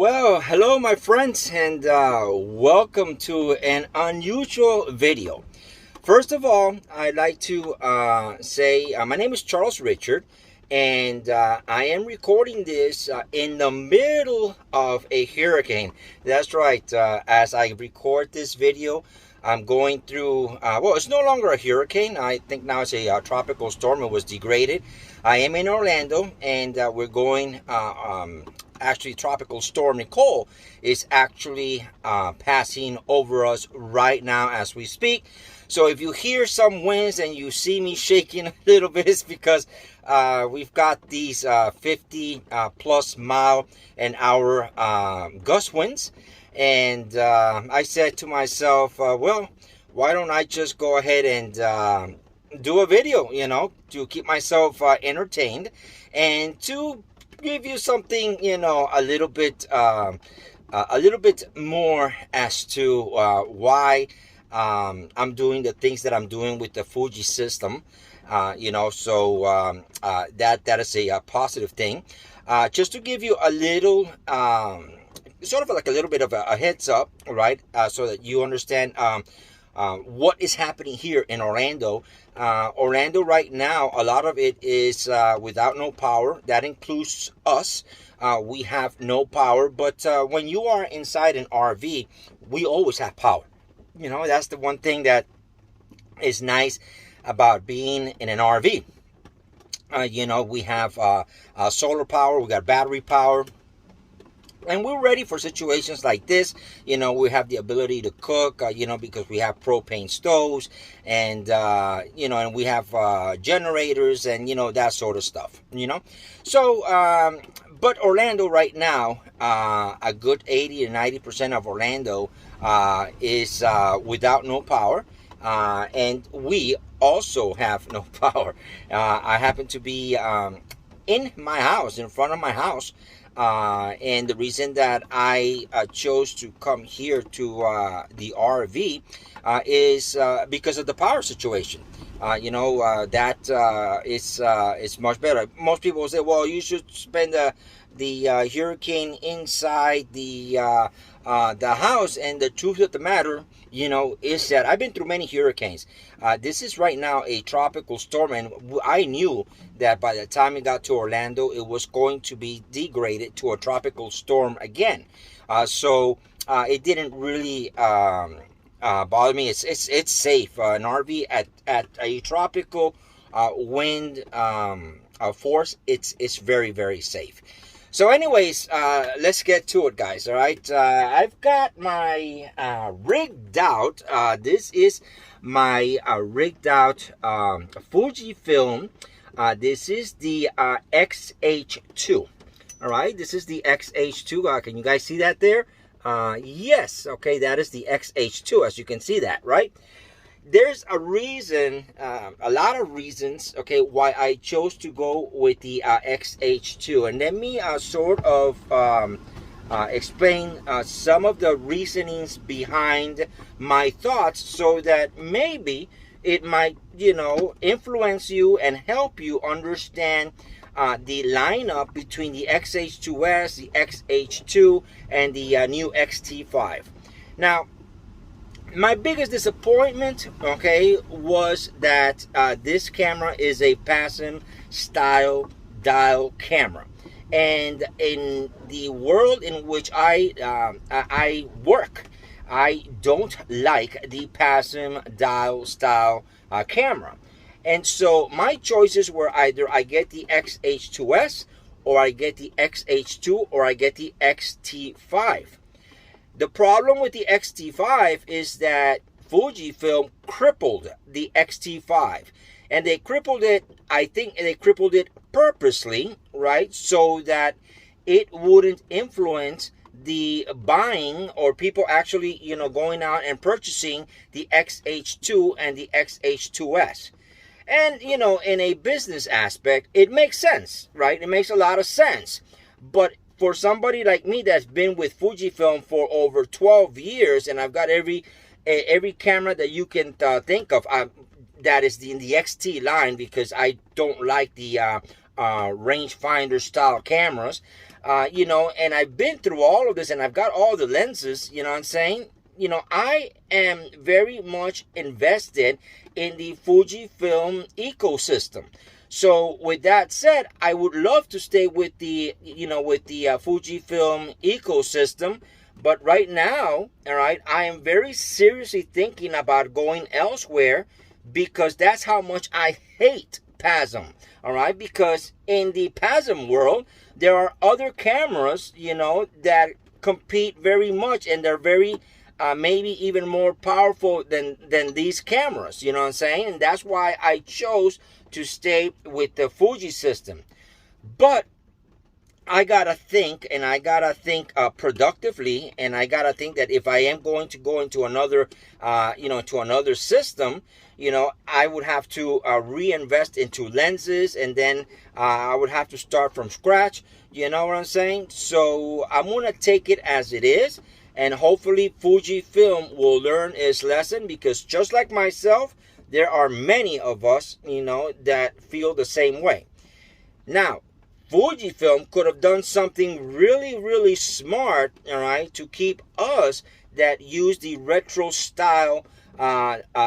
Well, hello my friends, and welcome to an unusual video. First of all, I'd like to say my name is Charles Richard, and I am recording this in the middle of a hurricane. That's right. As I record this video, I'm going through, well, it's no longer a hurricane. I think now it's a tropical storm. It was degraded. I am in Orlando, and we're going, actually, Tropical Storm Nicole is actually passing over us right now as we speak. So if you hear some winds and you see me shaking a little bit, it's because we've got these 50 plus mile an hour gust winds. And I said to myself, well, why don't I just go ahead and do a video, you know, to keep myself entertained and to give you something, you know, a little bit more as to why I'm doing the things that I'm doing with the Fuji system, you know. So that is a positive thing. Just to give you a little, sort of like a little bit of a heads up, right? So that you understand what is happening here in Orlando. Orlando right now, a lot of it is without no power. That includes us. We have no power, but when you are inside an RV, we always have power. You know, that's the one thing that is nice about being in an RV. You know, we have solar power, we got battery power. And we're ready for situations like this. You know, we have the ability to cook, you know, because we have propane stoves and, you know, and we have generators and, you know, that sort of stuff, you know. So, but Orlando right now, a good 80 to 90% of Orlando is without no power. And we also have no power. I happen to be in my house, in front of my house. And the reason that I chose to come here to the RV is because of the power situation. You know, that is much better. Most people will say, well, you should spend the hurricane inside the house. And the truth of the matter, you know, is that I've been through many hurricanes. This is right now a tropical storm, and I knew that by the time it got to Orlando, it was going to be degraded to a tropical storm again. So it didn't really bother me. It's safe. An RV at a tropical wind force, it's very, very safe. So anyways, let's get to it, guys. All right, I've got my rigged out. This is my rigged out Fujifilm. This is the X-H2. All right, this is the X-H2. Can you guys see that there? Yes. Okay, that is the X-H2, as you can see that, right? There's a reason, a lot of reasons, okay, why I chose to go with the X-H2. And let me sort of explain some of the reasonings behind my thoughts so that maybe it might, you know, influence you and help you understand the lineup between the X-H2S, the X-H2, and the new X-T5. Now, my biggest disappointment, okay, was that this camera is a PSAM style dial camera. And in the world in which I work, I don't like the PSAM dial style camera. And so my choices were either I get the X-H2S, or I get the X-H2, or I get the X-T5. The problem with the X-T5 is that Fujifilm crippled the X-T5. And they crippled it, I think they crippled it purposely, right? So that it wouldn't influence the buying or people actually, you know, going out and purchasing the X-H2 and the X-H2S. And, you know, in a business aspect, it makes sense, right? It makes a lot of sense. But for somebody like me that's been with Fujifilm for over 12 years, and I've got every camera that you can think of, that is in the XT line, because I don't like the rangefinder style cameras. you know, and I've been through all of this, and I've got all the lenses, you know what I'm saying? You know, I am very much invested in the Fujifilm ecosystem. So with that said, I would love to stay with the, you know, with the Fujifilm ecosystem. But right now, all right, I am very seriously thinking about going elsewhere, because that's how much I hate PSAM. All right, because in the PSAM world, there are other cameras, you know, that compete very much, and they're very maybe even more powerful than these cameras, you know what I'm saying? And that's why I chose to stay with the Fuji system. But I gotta think, and I gotta think productively, and I gotta think that if I am going to go into another, you know, to another system, you know, I would have to reinvest into lenses, and then I would have to start from scratch. You know what I'm saying? So I'm gonna take it as it is, and hopefully Fujifilm will learn its lesson, because just like myself, there are many of us, you know, that feel the same way. Now, Fujifilm could have done something really, really smart, all right, to keep us that use the retro style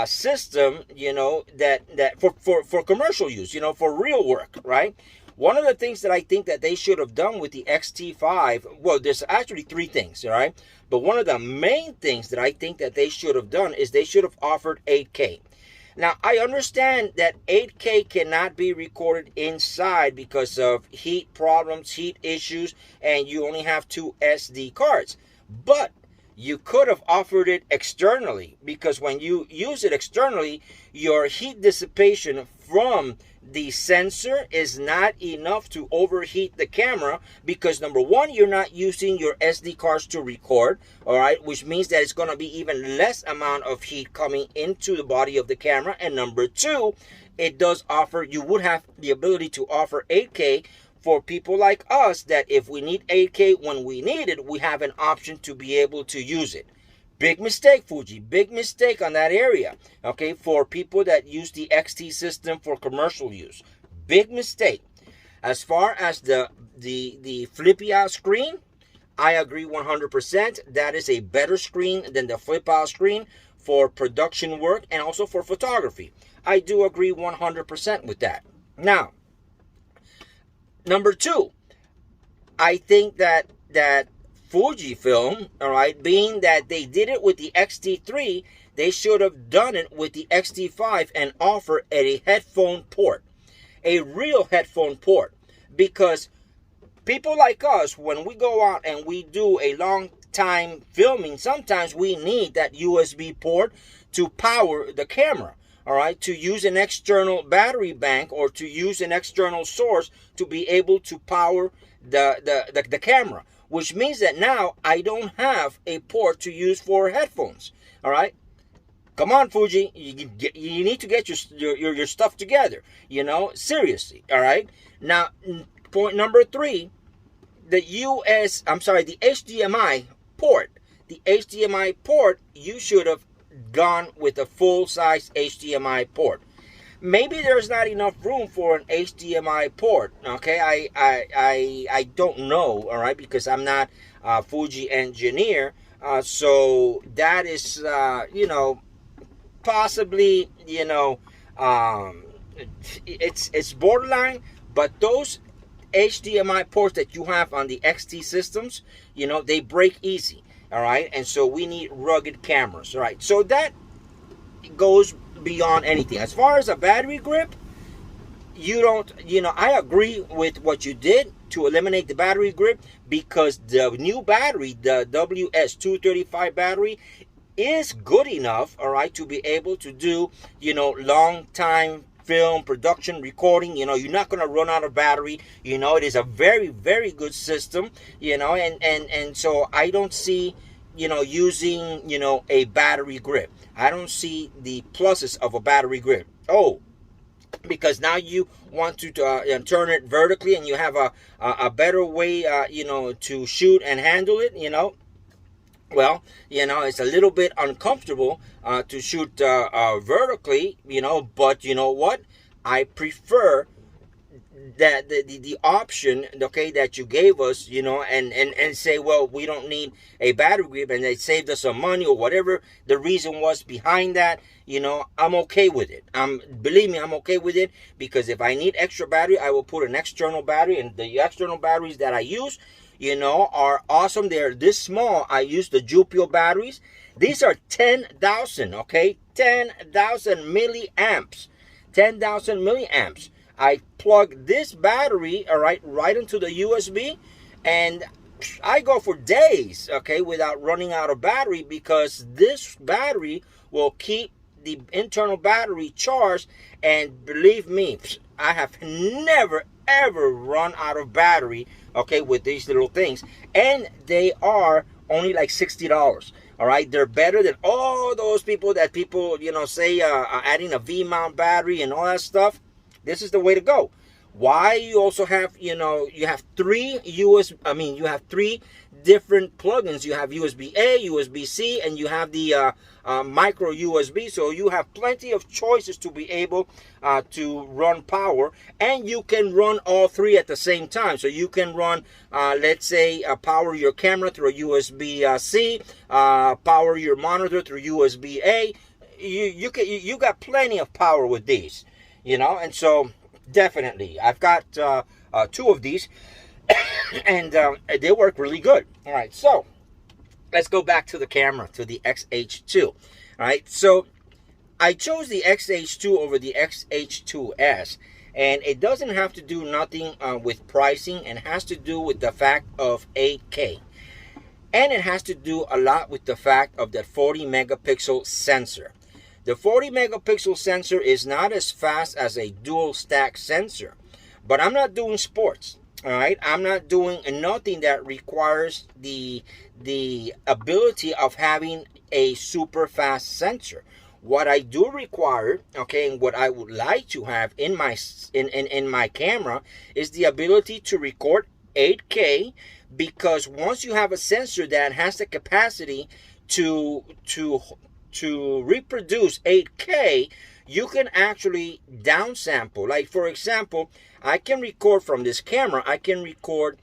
system, you know, that for commercial use, you know, for real work, right? One of the things that I think that they should have done with the X-T5, well, there's actually three things, all right? But one of the main things that I think that they should have done is they should have offered 8K. Now, I understand that 8K cannot be recorded inside because of heat problems, heat issues, and you only have 2 SD cards. But you could have offered it externally, because when you use it externally, your heat dissipation from the sensor is not enough to overheat the camera, because number one, you're not using your SD cards to record, all right, which means that it's going to be even less amount of heat coming into the body of the camera. And number two, it does offer, you would have the ability to offer 8K for people like us, that if we need 8K when we need it, we have an option to be able to use it. Big mistake, Fuji. Big mistake on that area. Okay, for people that use the XT system for commercial use. Big mistake. As far as the flippy out screen, I agree 100%. That is a better screen than the flip out screen for production work and also for photography. I do agree 100% with that. Now, number two, I think that Fujifilm, all right, being that they did it with the X-T3, they should have done it with the X-T5 and offer a headphone port, a real headphone port. Because people like us, when we go out and we do a long time filming, sometimes we need that USB port to power the camera. All right, to use an external battery bank or to use an external source to be able to power the camera, which means that now I don't have a port to use for headphones. All right, come on, Fuji, you need to get your stuff together. You know, seriously. All right. Now, point number three, the HDMI port. The HDMI port, you should have gone with a full-size HDMI port. Maybe there's not enough room for an HDMI port. Okay, I don't know. All right, because I'm not a Fuji engineer. So that is you know, possibly, you know, it's borderline. But those HDMI ports that you have on the XT systems, you know, they break easy. All right, and so we need rugged cameras. All right, so that goes beyond anything. As far as a battery grip, you don't, you know, I agree with what you did to eliminate the battery grip, because the new battery, the WS235 battery, is good enough, all right, to be able to do, you know, long time film production recording. You know, you're not going to run out of battery. You know, it is a very, very good system, you know, and so I don't see, you know, using, you know, a battery grip. I don't see the pluses of a battery grip. Oh, because now you want to turn it vertically, and you have a better way, you know, to shoot and handle it, you know. Well, you know, it's a little bit uncomfortable to shoot vertically, you know, but you know what? I prefer that the option, okay, that you gave us, you know, and say, well, we don't need a battery grip, and they saved us some money or whatever the reason was behind that, you know, I'm okay with it. Believe me, I'm okay with it, because if I need extra battery, I will put an external battery, and the external batteries that I use, you know, are awesome. They're this small. I use the Jupio batteries. These are 10,000, okay, 10,000 milliamps, 10,000 milliamps. I plug this battery, all right, right into the USB, and I go for days, okay, without running out of battery, because this battery will keep the internal battery charged. And believe me, I have never ever run out of battery, okay, with these little things. And they are only like $60. All right, they're better than all those that people, you know, say adding a V-mount battery and all that stuff. This is the way to go. Why? You also have, you know, you have three different plugins. You have USB-A, USB-C, and you have the micro USB. So you have plenty of choices to be able to run power, and you can run all three at the same time. So you can run, let's say, power your camera through a USB-C, power your monitor through USB-A. You got plenty of power with these, you know. And so definitely, I've got two of these, and they work really good. All right, so let's go back to the camera, to the X-H2. All right, so I chose the X-H2 over the X-H2S, and it doesn't have to do nothing with pricing, and has to do with the fact of 8K. And it has to do a lot with the fact of that 40 megapixel sensor. The 40 megapixel sensor is not as fast as a dual stack sensor, but I'm not doing sports. All right, I'm not doing nothing that requires the ability of having a super fast sensor. What I do require, okay, and what I would like to have in my camera is the ability to record 8K, because once you have a sensor that has the capacity to reproduce 8K, you can actually downsample. Like, for example, I can record from this camera, I can record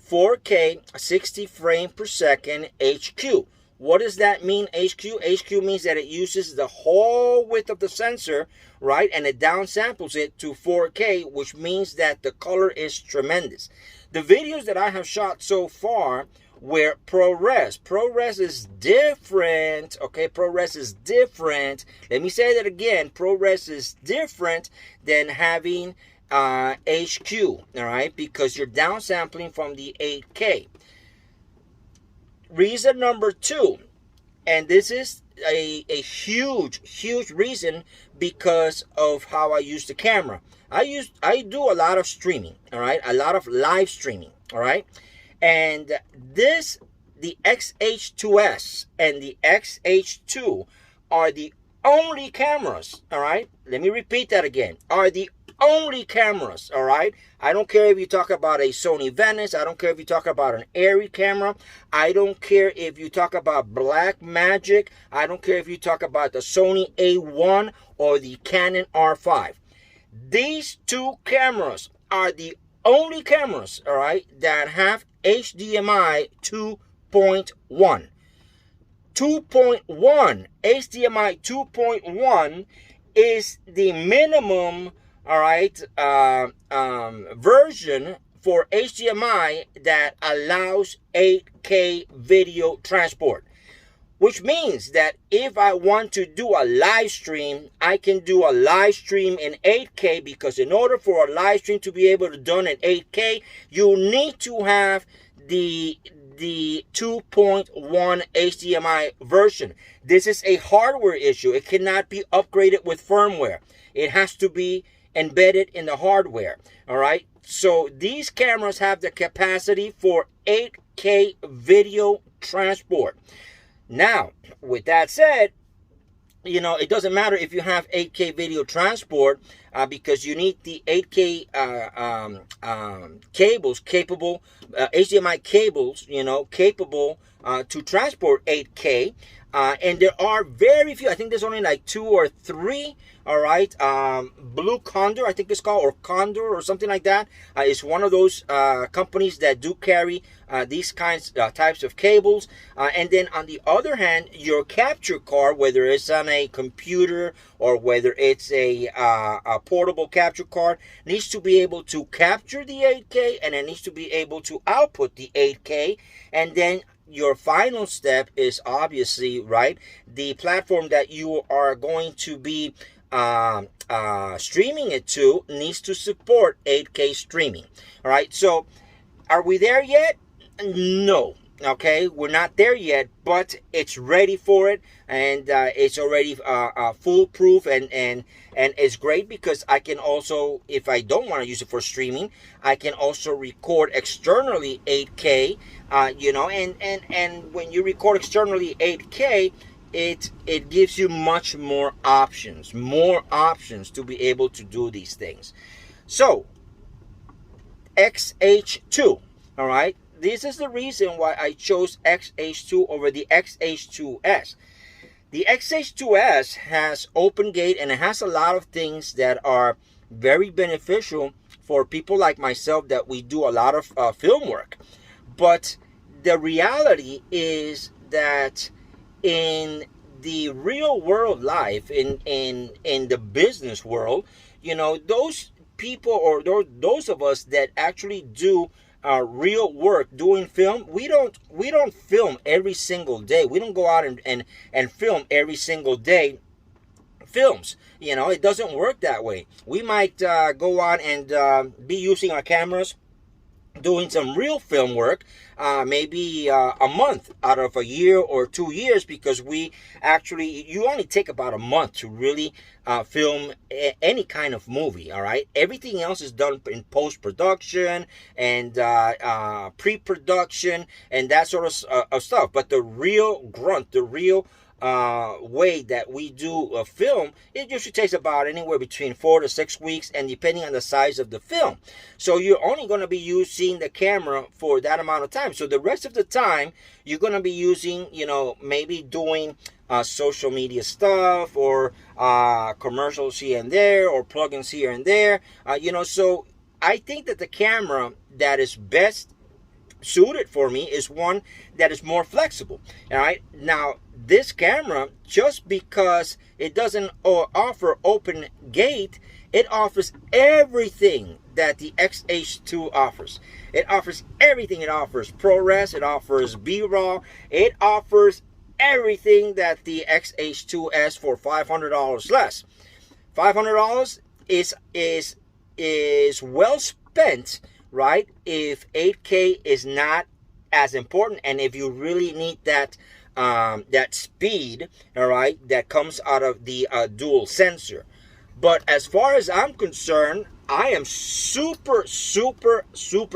4K 60 frames per second HQ. What does that mean, HQ? HQ means that it uses the whole width of the sensor, right? And it downsamples it to 4K, which means that the color is tremendous. The videos that I have shot so far were ProRes. ProRes is different, okay? ProRes is different. Let me say that again. ProRes is different than having HQ, all right? Because you're downsampling from the 8K. Reason number two, and this is a huge reason, because of how I use the camera. I do a lot of streaming, all right? A lot of live streaming, all right? And the X-H2S and the X-H2 are the only cameras, all right? Let me repeat that again. Are the only cameras, all right? I don't care if you talk about a Sony Venice. I don't care if you talk about an Arri camera. I don't care if you talk about Blackmagic. I don't care if you talk about the Sony A1 or the Canon R5. These two cameras are the only cameras, all right, that have HDMI 2.1. 2.1, HDMI 2.1 is the minimum, all right, version for HDMI that allows 8K video transport. Which means that if I want to do a live stream, I can do a live stream in 8K, because in order for a live stream to be able to done in 8K, you need to have the 2.1 HDMI version. This is a hardware issue. It cannot be upgraded with firmware. It has to be embedded in the hardware. All right. So these cameras have the capacity for 8K video transport. Now, with that said, you know, it doesn't matter if you have 8K video transport, because you need the 8K cables, capable, HDMI cables, you know, capable to transport 8K. And there are very few, I think there's only like 2 or 3, all right. Blue Condor, I think it's called, or Condor or something like that. It's one of those companies that do carry these types of cables. And then on the other hand, your capture card, whether it's on a computer or whether it's a portable capture card, needs to be able to capture the 8K, and it needs to be able to output the 8K. And then your final step is obviously, right, the platform that you are going to be streaming it to needs to support 8K streaming. All right, so are we there yet? No. Okay, we're not there yet, but it's ready for it, and it's already foolproof, and it's great because I can also, if I don't want to use it for streaming, I can also record externally 8K. You know, and when you record externally 8K, it gives you much more options to be able to do these things. So X-H2, all right. This is the reason why I chose X-H2 over the X-H2S. The X-H2S has open gate, and it has a lot of things that are very beneficial for people like myself that we do a lot of film work. But the reality is that in the real world life, in the business world, you know, those people, or those of us that actually do real work doing film, we don't film every single day. We don't go out and film every single day films. You know, it doesn't work that way. We might go out and be using our cameras, doing some real film work, maybe a month out of a year or 2 years, because you only take about a month to really film any kind of movie. All right, everything else is done in post-production and pre-production and that sort of stuff. But the real grunt, the real way that we do a film, it usually takes about anywhere between 4 to 6 weeks, and depending on the size of the film. So you're only going to be using the camera for that amount of time. So the rest of the time you're going to be using, you know, maybe doing social media stuff, or commercials here and there, or plugins here and there. You know, so I think that the camera that is best suited for me is one that is more flexible. All right, now this camera, just because it doesn't offer open gate, it offers everything that the X-H2 offers. It offers everything. It offers ProRes, it offers B-RAW, it offers everything that the X-H2S for $500 less. $500 is well spent, right? If 8K is not as important, and if you really need that speed, all right, that comes out of the dual sensor. But as far as I'm concerned, I am super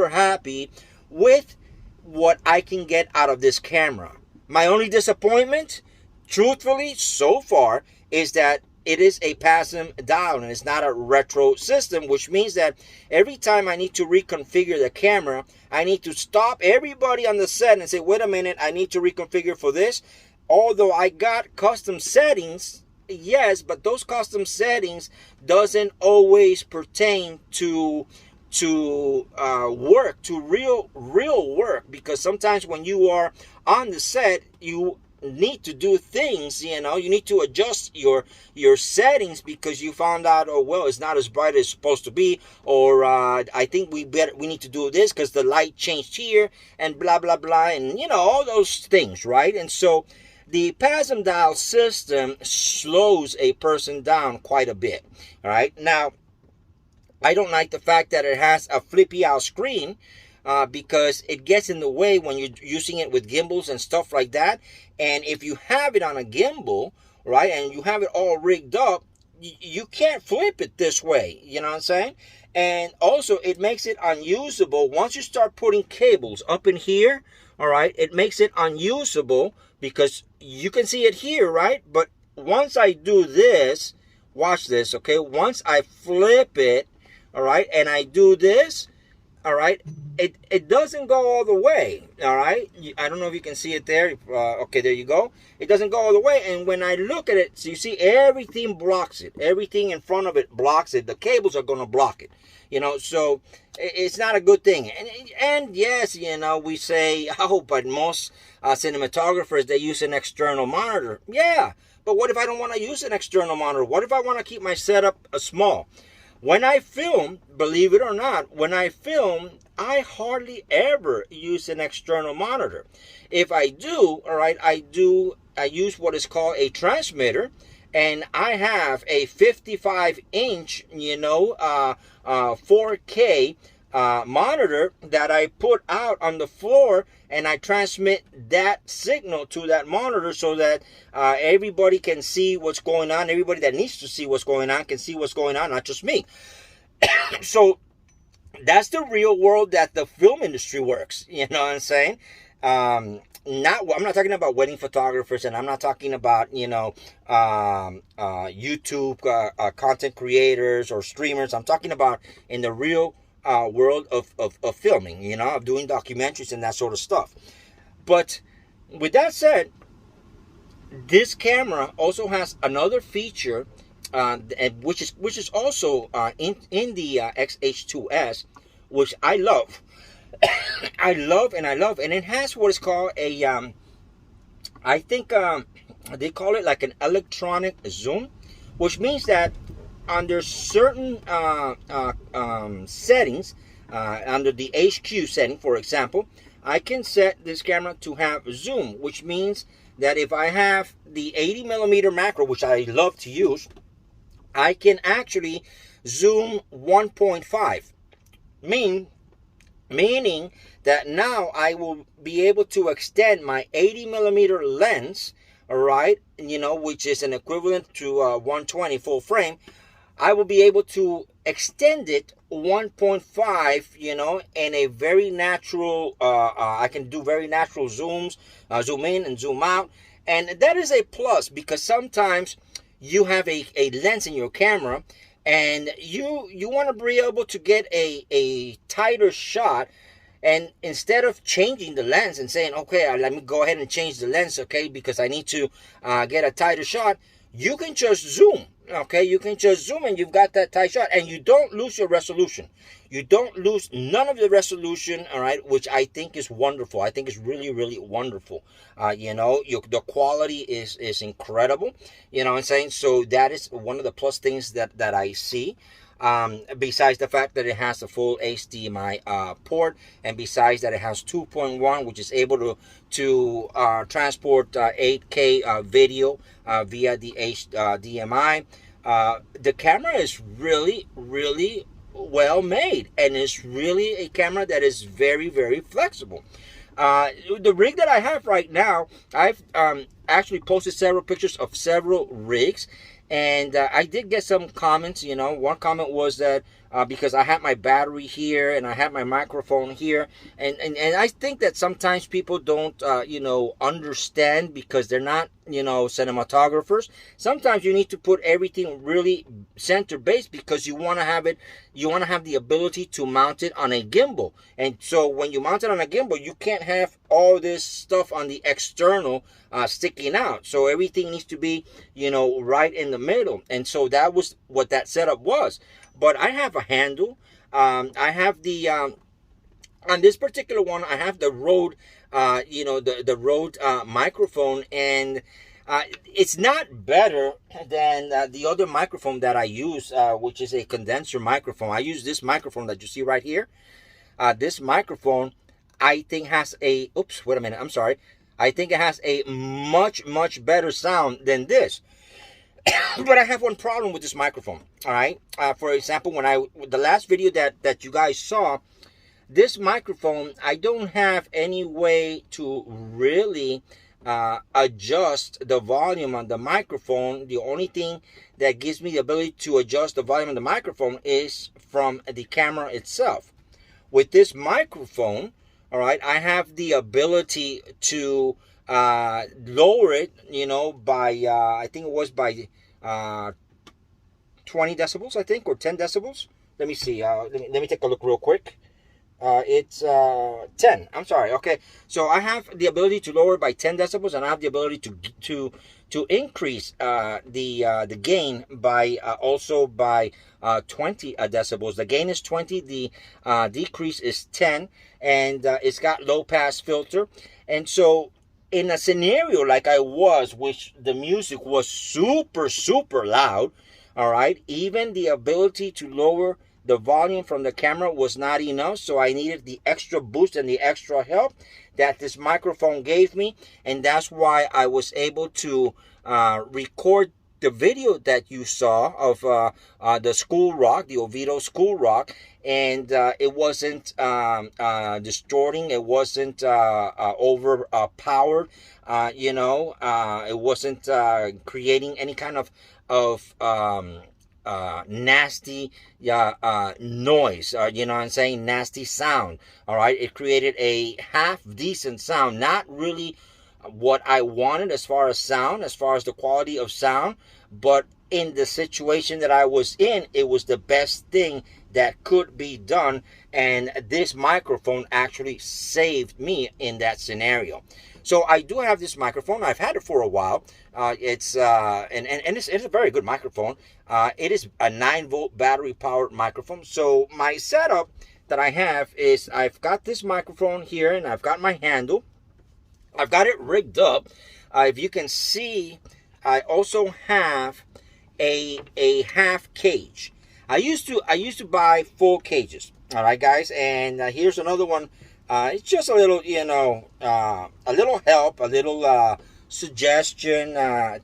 happy with what I can get out of this camera. My only disappointment, truthfully, so far, is that it is a PSAM dial and it's not a retro system, which means that every time I need to reconfigure the camera, I need to stop everybody on the set and say, wait a minute, I need to reconfigure for this. Although I got custom settings, yes, but those custom settings doesn't always pertain to work, to real work, because sometimes when you are on the set, you need to do things, you know, you need to adjust your settings because you found out, oh well, it's not as bright as it's supposed to be, or I think we need to do this because the light changed here, and blah blah blah, and you know, all those things, right? And so the PSAM dial system slows a person down quite a bit. All right, now I don't like the fact that it has a flippy out screen, because it gets in the way when you're using it with gimbals and stuff like that. And if you have it on a gimbal, right, and you have it all rigged up, you can't flip it this way, you know what I'm saying? And also it makes it unusable once you start putting cables up in here. All right, it makes it unusable because you can see it here, right? But once I do this, watch this, okay, once I flip it, all right, and I do this, all right, it doesn't go all the way, all right. I don't know if you can see it there. Okay, there you go. It doesn't go all the way, and when I look at it, so you see everything blocks it. Everything in front of it blocks it. The cables are going to block it, you know, so it's not a good thing. And yes, you know, we say, oh, but most cinematographers, they use an external monitor. Yeah, but what if I don't want to use an external monitor? What if I want to keep my setup small? When I film, believe it or not, when I film, I hardly ever use an external monitor. If I do, all right, I use what is called a transmitter, and I have a 55-inch, you know, 4K monitor that I put out on the floor, and I transmit that signal to that monitor so that everybody can see what's going on. Everybody that needs to see what's going on can see what's going on, not just me. So that's the real world that the film industry works. You know what I'm saying? I'm not talking about wedding photographers, and I'm not talking about, you know, YouTube content creators or streamers. I'm talking about in the real world of filming, you know, of doing documentaries and that sort of stuff. But with that said, this camera also has another feature, which is also in the X-H2S, which I love. I love, and it has what is called a I think they call it like an electronic zoom, which means that under certain settings, under the HQ setting, for example, I can set this camera to have zoom, which means that if I have the 80mm macro, which I love to use, I can actually zoom 1.5, meaning that now I will be able to extend my 80mm lens, all right, you know, which is an equivalent to 120 full frame. I will be able to extend it 1.5, you know, in a very natural, I can do very natural zooms, zoom in and zoom out. And that is a plus, because sometimes you have a lens in your camera and you want to be able to get a tighter shot. And instead of changing the lens and saying, okay, let me go ahead and change the lens, okay, because I need to get a tighter shot, you can just zoom. Okay, you can just zoom and you've got that tight shot, and you don't lose your resolution. You don't lose none of the resolution, all right, which I think is wonderful. I think is really, really wonderful. You know, the quality is incredible. You know what I'm saying? So that is one of the plus things that I see. Besides the fact that it has a full HDMI port, and besides that it has 2.1, which is able to transport 8K video via the HDMI. The camera is really, really well made, and it's really a camera that is very, very flexible. The rig that I have right now, I've actually posted several pictures of several rigs. And I did get some comments. You know, one comment was that because I had my battery here and I had my microphone here, and I think that sometimes people don't you know, understand, because they're not, you know, cinematographers. Sometimes you need to put everything really center based, because you want to have it, you want to have the ability to mount it on a gimbal. And so when you mount it on a gimbal, you can't have all this stuff on the external sticking out. So everything needs to be, you know, right in the middle. And so that was what that setup was. But I have a handle. I have the on this particular one, I have the Rode, you know, the Rode microphone, and it's not better than the other microphone that I use, which is a condenser microphone. I use this microphone that you see right here. This microphone, I think, has a, oops, wait a minute, I'm sorry. I think it has a much, much better sound than this. But I have one problem with this microphone, all right? For example, the last video that you guys saw, this microphone, I don't have any way to really adjust the volume on the microphone. The only thing that gives me the ability to adjust the volume on the microphone is from the camera itself. With this microphone, all right, I have the ability to lower it, you know, by I think it was by 20 decibels, I think, or 10 decibels. Let me see. Let me take a look real quick. It's 10. I'm sorry. Okay, so I have the ability to lower it by 10 decibels, and I have the ability to increase the gain by also by 20 decibels. The gain is 20. The decrease is 10, and it's got low pass filter. And so in a scenario like I was, which the music was super loud, all right, even the ability to lower the volume from the camera was not enough, so I needed the extra boost and the extra help that this microphone gave me, and that's why I was able to record the video that you saw of the School Rock, the Oviedo School Rock, and it wasn't distorting, it wasn't overpowered, it wasn't creating any kind of nasty noise, you know what I'm saying, nasty sound. All right, it created a half decent sound, not really what I wanted as far as sound, as far as the quality of sound, but in the situation that I was in, it was the best thing that could be done, and this microphone actually saved me in that scenario. So I do have this microphone. I've had it for a while. It's a very good microphone. It is a 9-volt battery powered microphone. So my setup that I have is I've got this microphone here, and I've got my handle. I've got it rigged up. If you can see, I also have a half cage. I used to buy full cages. All right, guys, and here's another one. It's just a little, a little help, a little suggestion.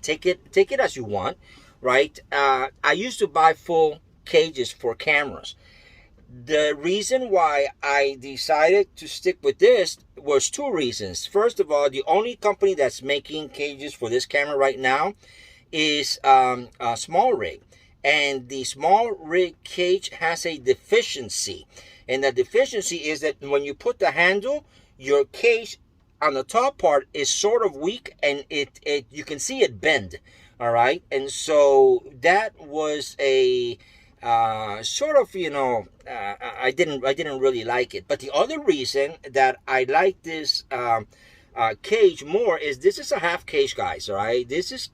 Take it as you want, right? I used to buy full cages for cameras. The reason why I decided to stick with this was two reasons. First of all, the only company that's making cages for this camera right now is SmallRig. And the SmallRig cage has a deficiency. And the deficiency is that when you put the handle, your cage on the top part is sort of weak, and it you can see it bend. All right, and so that was a sort of, I didn't really like it. But the other reason that I like this cage more is this is a half cage, guys. All right, this is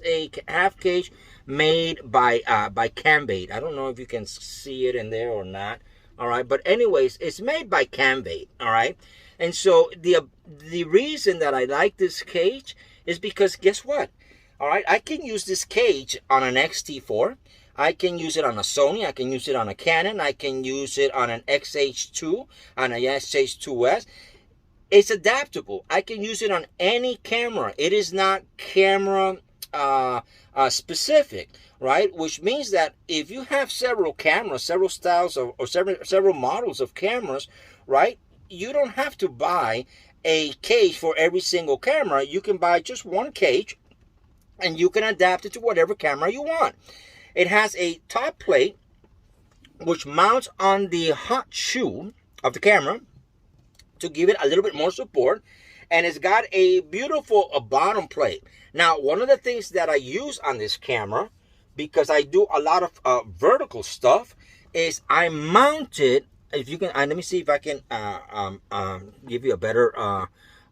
a half cage made by Camvate. I don't know if you can see it in there or not. All right, but anyways, it's made by Camvate. All right, and so the reason that I like this cage is because guess what? All right, I can use this cage on an X-T4. I can use it on a Sony. I can use it on a Canon. I can use it on an X-H2, on an X-H2S. It's adaptable. I can use it on any camera. It is not camera specific, right? Which means that if you have several cameras, several styles of, or several models of cameras, right? You don't have to buy a cage for every single camera. You can buy just one cage, and you can adapt it to whatever camera you want. It has a top plate which mounts on the hot shoe of the camera to give it a little bit more support, and it's got a beautiful bottom plate. Now, one of the things that I use on this camera, because I do a lot of vertical stuff, is I mounted, if you can, let me see if I can give you a better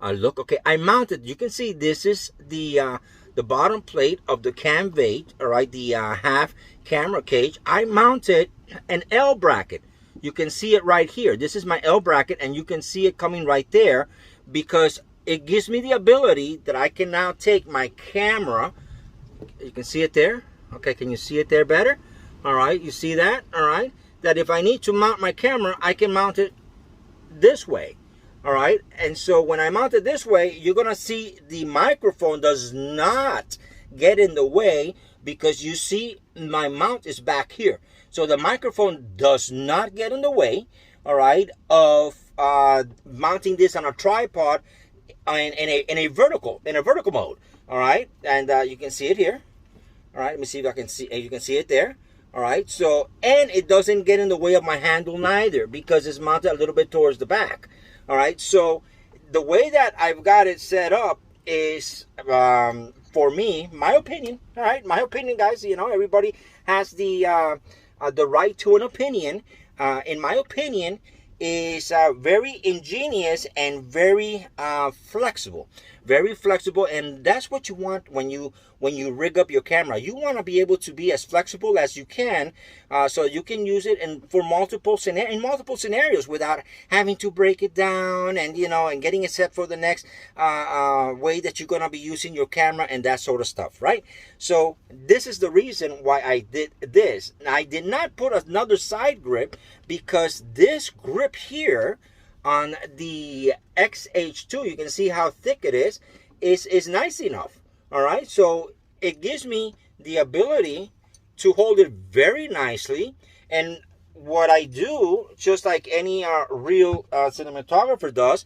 look. Okay, I mounted, you can see this is the bottom plate of the Camvate, all right, the half camera cage. I mounted an L-bracket. You can see it right here. This is my L-bracket, and you can see it coming right there because it gives me the ability that I can now take my camera. You can see it there. Okay, can you see it there better? All right, you see that? All right, that if I need to mount my camera, I can mount it this way. All right, and so when I mount it this way, you're gonna see the microphone does not get in the way because you see my mount is back here. So the microphone does not get in the way, all right, of mounting this on a tripod in a vertical mode, all right, and you can see it here. All right, let me see if I can see. You can see it there. All right, so, and it doesn't get in the way of my handle neither because it's mounted a little bit towards the back. All right, so the way that I've got it set up is, for me, my opinion. All right, my opinion, guys. You know, everybody has the right to an opinion. In my opinion, is very ingenious and very flexible. Very flexible, and that's what you want when you rig up your camera. You want to be able to be as flexible as you can, so you can use it in multiple scenarios without having to break it down and and getting it set for the next way that you're gonna be using your camera and that sort of stuff, right? So this is the reason why I did this. I did not put another side grip because this grip here on the X-H2, you can see how thick it is nice enough. All right, so it gives me the ability to hold it very nicely. And what I do, just like any real cinematographer does,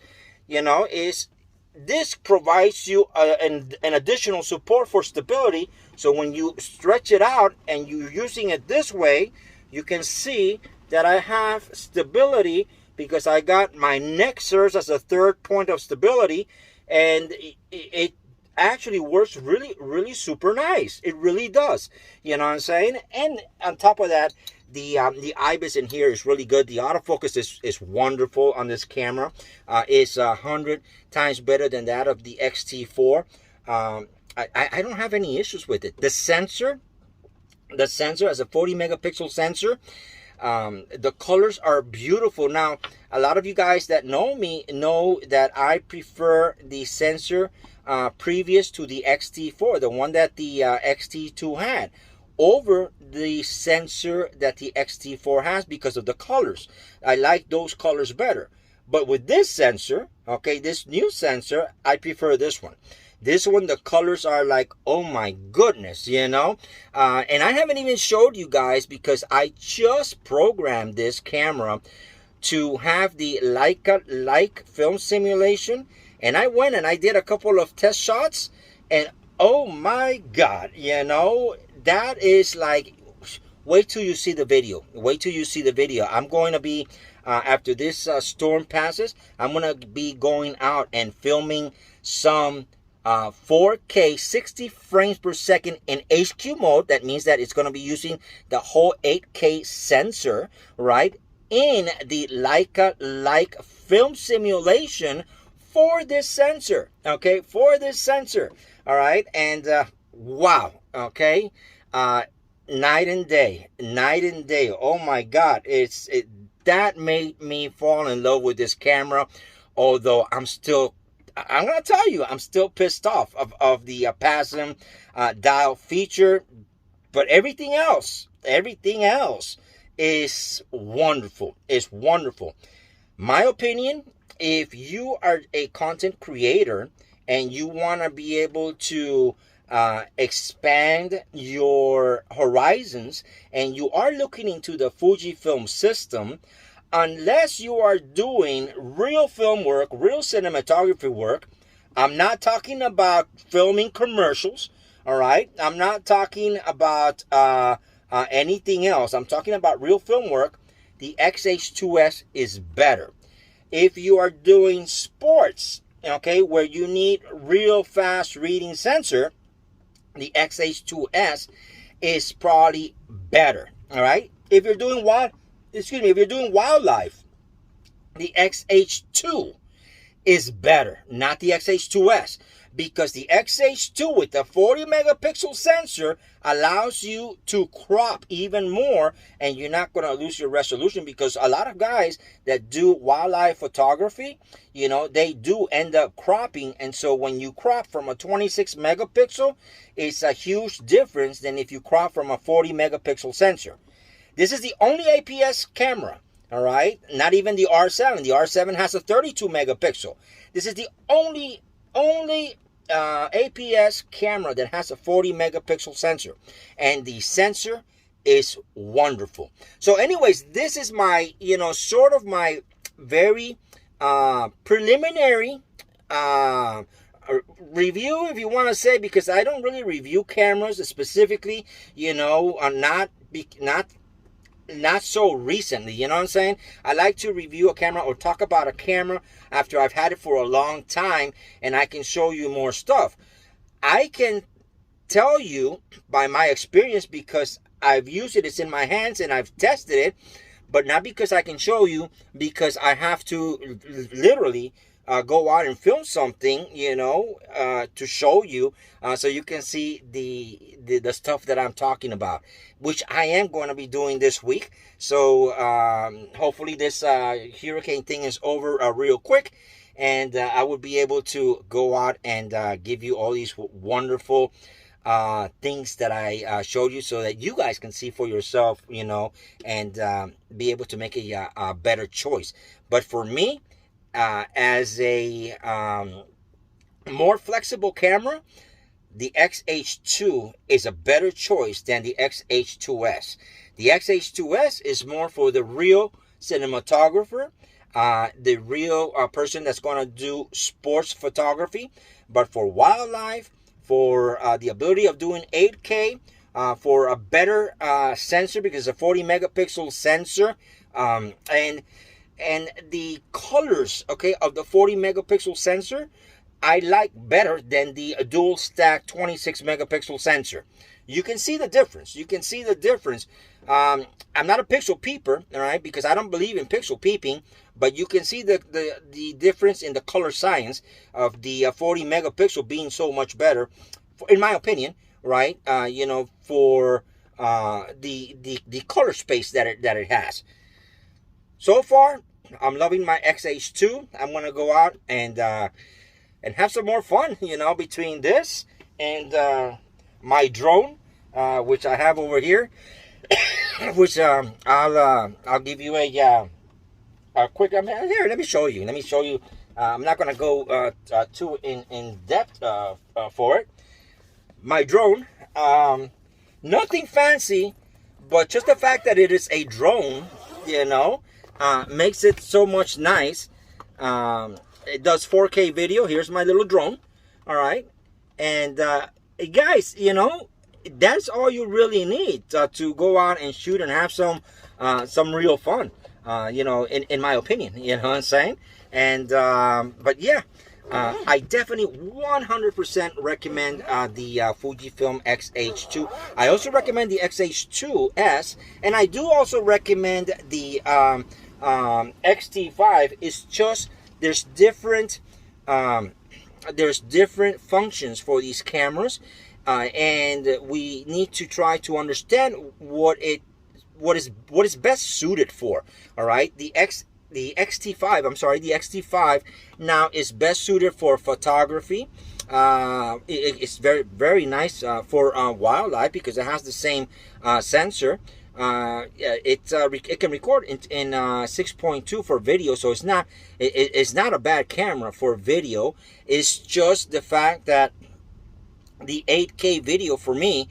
is this provides you an additional support for stability. So when you stretch it out and you're using it this way, you can see that I have stability because I got my neck serves as a third point of stability, and it actually works really, really super nice. It really does. You know what I'm saying? And on top of that, the IBIS in here is really good. The autofocus is wonderful on this camera. It's 100 times better than that of the X-T4. I don't have any issues with it. The sensor has a 40 megapixel sensor. The colors are beautiful. Now, a lot of you guys that know me know that I prefer the sensor previous to the X-T4, the one that the X-T2 had, over the sensor that the X-T4 has because of the colors. I like those colors better. But with this sensor, okay, this new sensor, I prefer this one. This one, the colors are like, oh my goodness, and I haven't even showed you guys because I just programmed this camera to have the Leica-like film simulation, and I went and I did a couple of test shots, and oh my God, that is like, wait till you see the video. Wait till you see the video. I'm going to be, after this storm passes, I'm going to be going out and filming some 4K 60 frames per second in HQ mode. That means that it's going to be using the whole 8K sensor, right, in the Leica-like film simulation for this sensor, okay, for this sensor, all right, and wow, okay, night and day, oh my God, that made me fall in love with this camera, although I'm going to tell you, I'm still pissed off of the PSAM dial feature, but everything else is wonderful. It's wonderful. My opinion, if you are a content creator and you want to be able to expand your horizons and you are looking into the Fujifilm system, unless you are doing real film work, real cinematography work, I'm not talking about filming commercials, all right? I'm not talking about anything else. I'm talking about real film work. The X-H2S is better. If you are doing sports, okay, where you need real fast reading sensor, the X-H2S is probably better, all right? If you're doing if you're doing wildlife, the X-H2 is better, not the X-H2S, because the X-H2 with the 40 megapixel sensor allows you to crop even more, and you're not going to lose your resolution, because a lot of guys that do wildlife photography, they do end up cropping, and so when you crop from a 26 megapixel, it's a huge difference than if you crop from a 40 megapixel sensor. This is the only APS camera, all right? Not even the R7. The R7 has a 32 megapixel. This is the only APS camera that has a 40 megapixel sensor. And the sensor is wonderful. So anyways, this is my, sort of my very preliminary review, if you want to say, because I don't really review cameras specifically, not so recently, you know what I'm saying? I like to review a camera or talk about a camera after I've had it for a long time and I can show you more stuff. I can tell you by my experience because I've used it, it's in my hands and I've tested it, but not because I can show you, because I have to literally go out and film something, you know, to show you, so you can see the stuff that I'm talking about, which I am going to be doing this week. So hopefully this hurricane thing is over real quick, and I will be able to go out and give you all these wonderful things that I showed you, so that you guys can see for yourself, you know, and be able to make a better choice. But for me, as a more flexible camera, the X-H2 is a better choice than the X-H2S. The X-H2S is more for the real cinematographer, the real person that's going to do sports photography. But for wildlife, for the ability of doing 8K, for a better sensor, because it's a 40 megapixel sensor, and the colors, okay, of the 40 megapixel sensor, I like better than the dual stack 26 megapixel sensor. You can see the difference. You can see the difference. I'm not a pixel peeper, all right, because I don't believe in pixel peeping, but you can see the difference in the color science of the 40 megapixel being so much better, in my opinion, right? You know, for the color space that it has. So far, I'm loving my X-H2. I'm going to go out and have some more fun, you know, between this and my drone, which I have over here, which I'll give you a quick, here, let me show you. I'm not going to go too in depth for it. My drone, nothing fancy, but just the fact that it is a drone, you know, makes it so much nice. It does 4K video. Here's my little drone. All right. And guys, you know, that's all you really need to go out and shoot and have some real fun, you know, in my opinion, you know what I'm saying? And but yeah, I definitely 100% recommend the Fujifilm X-H2. I also recommend the X-H2S, and I do also recommend the X-T5. It's just there's different functions for these cameras, and we need to try to understand what is best suited for. All right, the X-T5 now is best suited for photography. It's very nice for wildlife, because it has the same sensor. It can record in 6.2 for video, so it's not a bad camera for video. It's just the fact that the 8K video for me,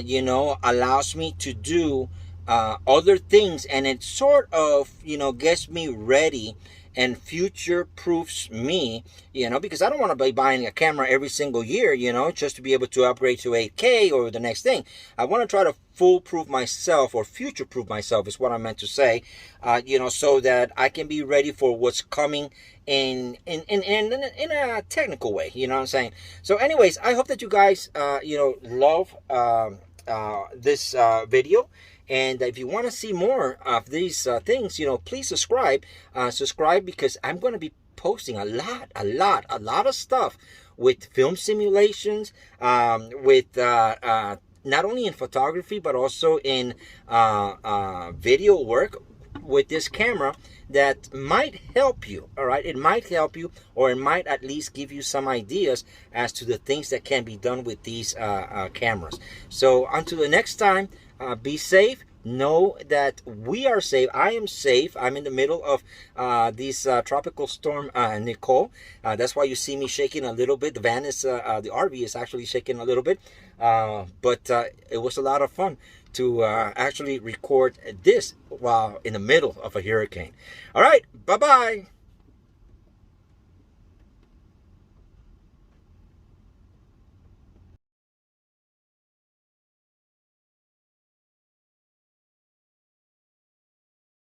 you know, allows me to do other things, and it sort of, you know, gets me ready and future proofs me, you know, because I don't want to be buying a camera every single year, you know, just to be able to upgrade to 8K or the next thing. I want to try to foolproof myself, or future proof myself is what I meant to say, you know, so that I can be ready for what's coming in a technical way, you know what I'm saying? So anyways, I hope that you guys, you know, love this video. And if you want to see more of these things, you know, please subscribe. Subscribe, because I'm going to be posting a lot of stuff with film simulations, with not only in photography, but also in video work with this camera, that might help you. All right, it might help you, or it might at least give you some ideas as to the things that can be done with these cameras. So until the next time, be safe. Know that we are safe. I am safe. I'm in the middle of this tropical storm, Nicole. That's why you see me shaking a little bit. The van is, the RV is actually shaking a little bit. But it was a lot of fun to actually record this while in the middle of a hurricane. All right. Bye-bye.